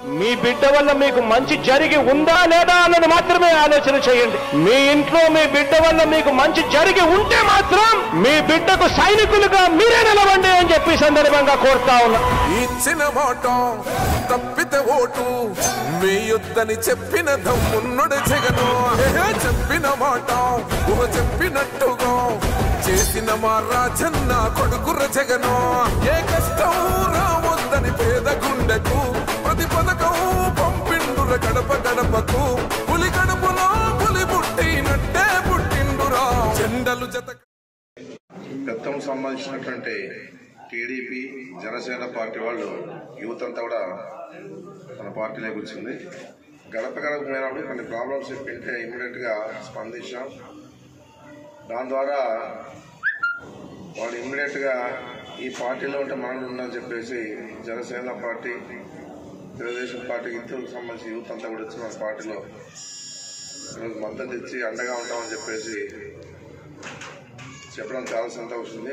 మీ బిడ్డ వల్ల మీకు మంచి జరిగి ఉందా లేదా అన్నది మాత్రమే ఆలోచన చేయండి. మీ ఇంట్లో మీ బిడ్డ వల్ల మీకు మంచి జరిగి ఉంటే మాత్రం మీ బిడ్డకు సైనికులుగా మీరే నిలవండి అని చెప్పి సందర్భంగా కోరుతా ఉన్నా. ఇచ్చిన మాట తప్పితే ఓటు వేయొద్దని చెప్పిన దమ్మున్నడు జగను. చెప్పిన మాట చెప్పినట్టుగా చేసిన మా రాజన్న కొడుకుర జగను. ఏ కష్టం రావద్దని పేద గుండెకు ప్రతి పథకం పంపిండుర గడప గడపకు. పులి గడపలో పులి పుట్టినట్టే పుట్టిండురా జెండలు జత. గతం సంబంధించినటువంటి టీడీపీ జనసేన పార్టీ వాళ్ళు యూత్ అంతా కూడా మన పార్టీలోకి వచ్చింది. గడప గడప పోయినప్పుడు కొన్ని ప్రాబ్లమ్స్ చెప్పింటే ఇమ్మీడియట్గా స్పందించాం. దాని ద్వారా వాళ్ళు ఇమ్మీడియట్గా ఈ పార్టీలో ఉంటే మనలు ఉందని చెప్పేసి జనసేన పార్టీ, తెలుగుదేశం పార్టీ ఇద్దరికి సంబంధించి యూత్ అంతా కూడా వచ్చి మన పార్టీలో ఈరోజు మద్దతు ఇచ్చి అండగా ఉంటామని చెప్పేసి చెప్పడం చాలా సంతోషం ఉంది.